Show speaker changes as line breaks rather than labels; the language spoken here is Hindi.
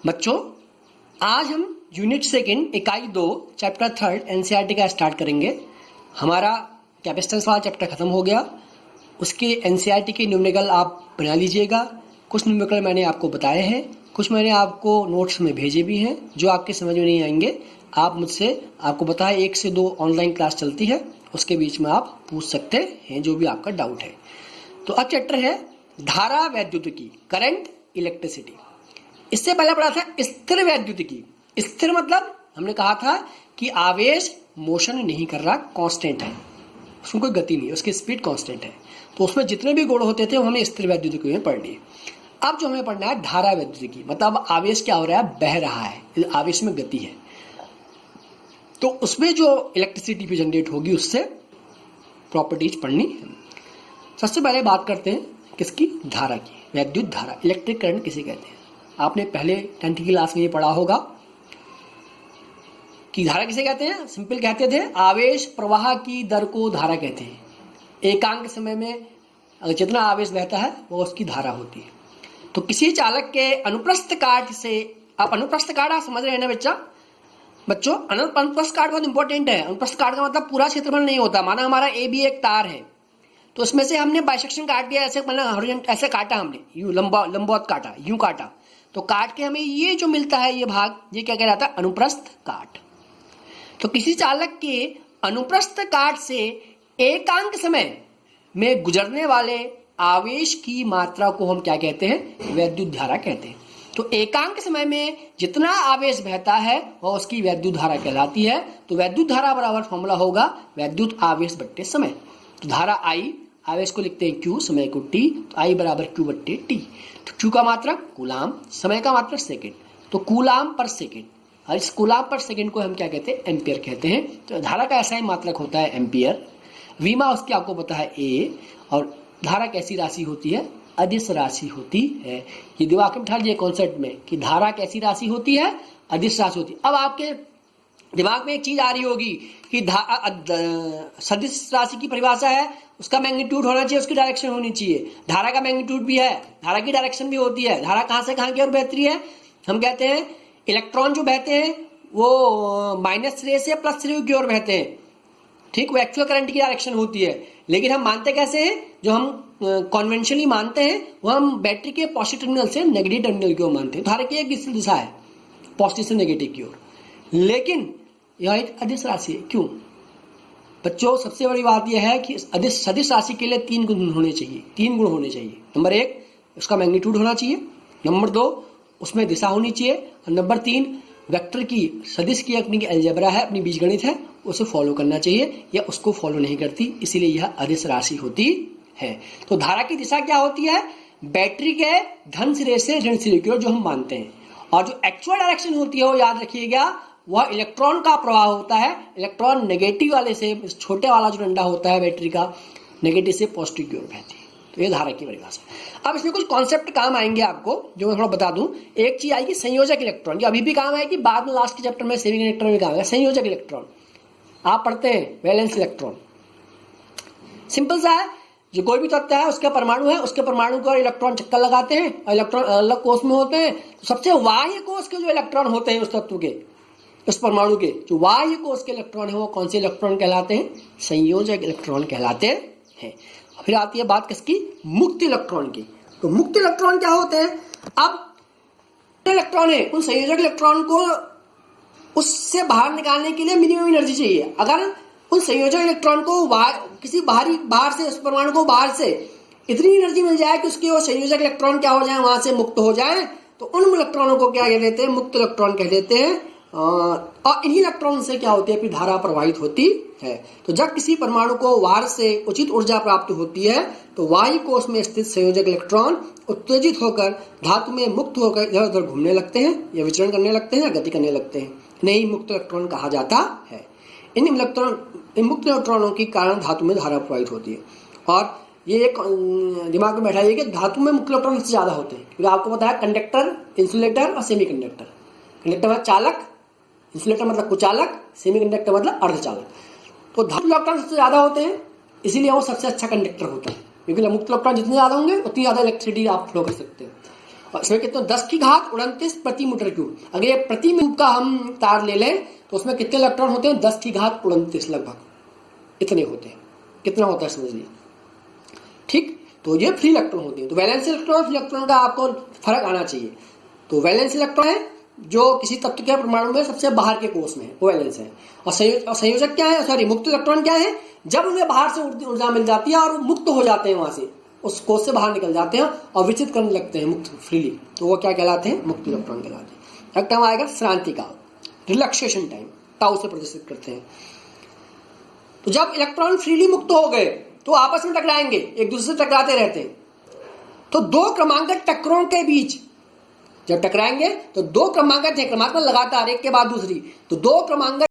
बच्चों, आज हम यूनिट सेकंड इकाई 2 चैप्टर 3 एनसीईआरटी का स्टार्ट करेंगे। हमारा कैपेसिटेंस वाला चैप्टर खत्म हो गया। उसके एनसीईआरटी के न्यूमेरिकल आप बना लीजिएगा। कुछ न्यूमेरिकल मैंने आपको बताए हैं, कुछ मैंने आपको नोट्स में भेजे भी हैं जो आपके समझ में नहीं आएंगे। आप मुझसे, आपको पता है 1 से 2 ऑनलाइन क्लास चलती है, उसके बीच में आप पूछ सकते हैं जो भी आपका डाउट है। तो अब चैप्टर है धारा वैद्युतिकी, करंट इलेक्ट्रिसिटी। इससे पहले पढ़ा था स्थिर वैद्युतिकी। स्थिर मतलब हमने कहा था कि आवेश मोशन नहीं कर रहा, कांस्टेंट है, उसमें कोई गति नहीं है, उसकी स्पीड कांस्टेंट है। तो उसमें जितने भी गुण होते थे वो हमने स्थिर वैद्युतिकी में पढ़ लिए। अब जो हमें पढ़ना है धारा वैद्युतिकी, मतलब आवेश क्या हो रहा है, बह रहा है, आवेश में गति है, तो उसमें जो इलेक्ट्रिसिटी भी जनरेट होगी उससे प्रॉपर्टीज पढ़नी है। सबसे पहले बात करते हैं किसकी, धारा की। वैद्युत धारा, इलेक्ट्रिक करंट किसे कहते हैं। आपने पहले 10th की क्लास में ये पढ़ा होगा कि धारा किसे कहते हैं। सिंपल कहते थे आवेश प्रवाह की दर को धारा कहते हैं। एकांक समय में जितना आवेश बहता है वो उसकी धारा होती है। तो किसी चालक के अनुप्रस्थ काट से, आप अनुप्रस्थ काट आप समझ रहे हैं ना बच्चों, अनुप्रस्थ काट बहुत इंपॉर्टेंट है। अनुप्रस्थ काट का मतलब पूरा क्षेत्रफल नहीं होता। माना हमारा ए बी एक तार है, तो उसमें से हमने बाइसेक्शन काट दिया, ऐसे मतलब ऐसे काटा हमने, यूं लंबवत काटा, यूं काटा, तो काट के हमें ये जो मिलता है ये भाग, ये क्या कहलाता है, अनुप्रस्थ काट। तो किसी चालक के अनुप्रस्थ काट से एकांक समय में गुजरने वाले आवेश की मात्रा को हम क्या कहते हैं, वैद्युत धारा कहते हैं। तो एकांक समय में जितना आवेश बहता है वह उसकी वैद्युत धारा कहलाती है। तो वैद्युत धारा बराबर फॉर्मूला होगा वैद्युत आवेश बट्टे समय। तो धारा आई, आवेश को लिखते हैं Q, समय को T, तो I बराबर Q बट्टे T। तो Q का मात्रक कूलाम, समय का मात्रक सेकेंड, तो कूलाम पर सेकेंड। और इस कूलाम पर सेकेंड को हम क्या कहते हैं, एम्पियर कहते हैं। तो धारा का ऐसा ही मात्रक होता है एम्पियर। वीमा उसकी आपको पता है A, और धारा कैसी राशि होती है, अदिश राशि होती है। ये दिमाग में बिठा लीजिए कॉन्सेप्ट में कि धारा कैसी राशि होती है, अदिश राशि होती है। अब आपके दिमाग में एक चीज आ रही होगी कि सदिश राशि की परिभाषा है, उसका मैग्नीट्यूड होना चाहिए, उसकी डायरेक्शन होनी चाहिए। धारा का मैग्नीट्यूड भी है, धारा की डायरेक्शन भी होती है। धारा कहां से कहां की ओर बहती है, हम कहते हैं इलेक्ट्रॉन जो बहते हैं वो माइनस रे से प्लस रे की ओर बहते हैं, ठीक, वो एक्चुअल करंट की डायरेक्शन होती है। लेकिन हम मानते कैसे हैं, जो हम कॉन्वेंशनली मानते हैं वो हम बैटरी के पॉजिटिव टर्मिनल से नेगेटिव टर्मिनल की ओर मानते हैं। धारा की एक दिशा है, पॉजिटिव से नेगेटिव की ओर, लेकिन यह एक अदिश राशि है। क्यों बच्चों, सबसे बड़ी बात यह है कि सदिश राशि के लिए 3 गुण होने चाहिए। 3 गुण होने चाहिए। नंबर 1 उसका मैग्नीट्यूड होना चाहिए, नंबर 2 उसमें दिशा होनी चाहिए, और नंबर 3 वेक्टर की, सदिश की अपनी अलजेब्रा है, अपनी बीजगणित है, उसे फॉलो करना चाहिए, या उसको फॉलो नहीं करती, इसीलिए यह अदिश राशि होती है। तो धारा की दिशा क्या होती है, बैटरी के धन सिरे से ऋण सिरे की ओर, जो हम मानते हैं। और जो एक्चुअल डायरेक्शन होती है वो याद रखिएगा, वह इलेक्ट्रॉन का प्रवाह होता है। इलेक्ट्रॉन नेगेटिव वाले से, छोटे वाला जो डंडा होता है बैटरी का, नेगेटिव से पॉजिटिव की ओर बहती है। तो ये धारा की परिभाषा। अब इसमें कुछ कॉन्सेप्ट काम आएंगे आपको, जो मैं थोड़ा बता दूं। एक चीज आएगी संयोजक इलेक्ट्रॉन, ये अभी भी काम आएगी, बाद में लास्ट के चैप्टर में सेमीकंडक्टर में काम आएगा। संयोजक इलेक्ट्रॉन आप पढ़ते हैं, वैलेंस इलेक्ट्रॉन सिंपल सा है, जो कोई भी तत्व है उसका परमाणु है, उसके परमाणु को इलेक्ट्रॉन चक्कर लगाते हैं और इलेक्ट्रॉन अलग कोष में होते हैं। तो सबसे बाह्य कोष के जो इलेक्ट्रॉन होते हैं उस तत्व के, उस परमाणु के जो बाह्य कोष के इलेक्ट्रॉन है, वो कौन से इलेक्ट्रॉन कहलाते हैं, संयोजक इलेक्ट्रॉन कहलाते हैं। फिर आती है बात किसकी, मुक्त इलेक्ट्रॉन की। तो मुक्त इलेक्ट्रॉन क्या होते हैं, अब इलेक्ट्रॉन है, उन संयोजक इलेक्ट्रॉन को उससे बाहर निकालने के लिए मिनिमम एनर्जी चाहिए। अगर उन संयोजक इलेक्ट्रॉन को किसी बाहर से, उस परमाणु को बाहर से इतनी एनर्जी मिल जाए कि उसके वो संयोजक इलेक्ट्रॉन क्या हो जाए, वहां से मुक्त हो जाए, तो उन इलेक्ट्रॉनों को क्या कह देते हैं, मुक्त इलेक्ट्रॉन कह देते हैं। और इन्हीं इलेक्ट्रॉन से क्या होती है, फिर धारा प्रवाहित होती है। तो जब किसी परमाणु को बाहर से उचित ऊर्जा प्राप्त होती है, तो वायु कोष में स्थित संयोजक इलेक्ट्रॉन उत्तेजित होकर धातु में मुक्त होकर इधर उधर घूमने लगते हैं, या विचरण करने लगते हैं, या गति करने लगते हैं। इन्हें मुक्त इलेक्ट्रॉन कहा जाता है। इन मुक्त इलेक्ट्रॉनों के कारण धातु में धारा प्रवाहित होती है। और ये एक दिमाग में बैठाइए कि धातु में मुक्त इलेक्ट्रॉन सबसे ज्यादा होते हैं, क्योंकि आपको पता है कंडक्टर, इंसुलेटर और सेमीकंडक्टर। कंडक्टर मतलब चालक, इंसुलेटर मतलब कुचालक, सेमीकंडक्टर मतलब अर्धचालक। तो धातु इलेक्ट्रॉन सबसे ज्यादा होते हैं, इसीलिए वो सबसे अच्छा कंडक्टर होता है, क्योंकि मुक्त इलेक्ट्रॉन जितने ज्यादा होंगे उतनी ज्यादा इलेक्ट्रिसिटी आप फ्लो कर सकते हैं। इसमें कितना 10⁻29 प्रति मीटर क्यूब। अगर ये प्रति मीटर का हम तार ले लें तो उसमें कितने इलेक्ट्रॉन होते हैं? 10⁻29 लगभग इतने होते हैं। कितना होता है समझिए, ठीक। तो ये फ्री इलेक्ट्रॉन होते हैं। तो वैलेंस इलेक्ट्रॉन फ्री इलेक्ट्रॉन का आपको फर्क आना चाहिए। तो वैलेंस इलेक्ट्रॉन है जो किसी तत्व के परमाणु में सबसे बाहर के कोष में है, वो वैलेंस है। और संयोजक क्या है, सॉरी मुक्त इलेक्ट्रॉन क्या है? जब उन्हें बाहर से ऊर्जा मिल जाती है और मुक्त हो जाते हैं, वहां से उस कोष से बाहर निकल जाते हैं और विचलित करने लगते हैं मुक्त फ्रीली, तो वो क्या कहलाते हैं? मुक्त इलेक्ट्रॉन कहलाते हैं। एक टर्म आएगा श्रांति काल, रिलैक्सेशन टाइम, ताऊ से प्रदर्शित करते हैं। तो जब इलेक्ट्रॉन फ्रीली मुक्त हो गए तो आपस में टकराएंगे, एक दूसरे से टकराते रहते हैं। तो दो क्रमांकित टक्करों के बीच जब टकराएंगे तो दो क्रमांकित है, क्रमांकन लगातार एक के बाद दूसरी, तो दो क्रमांकित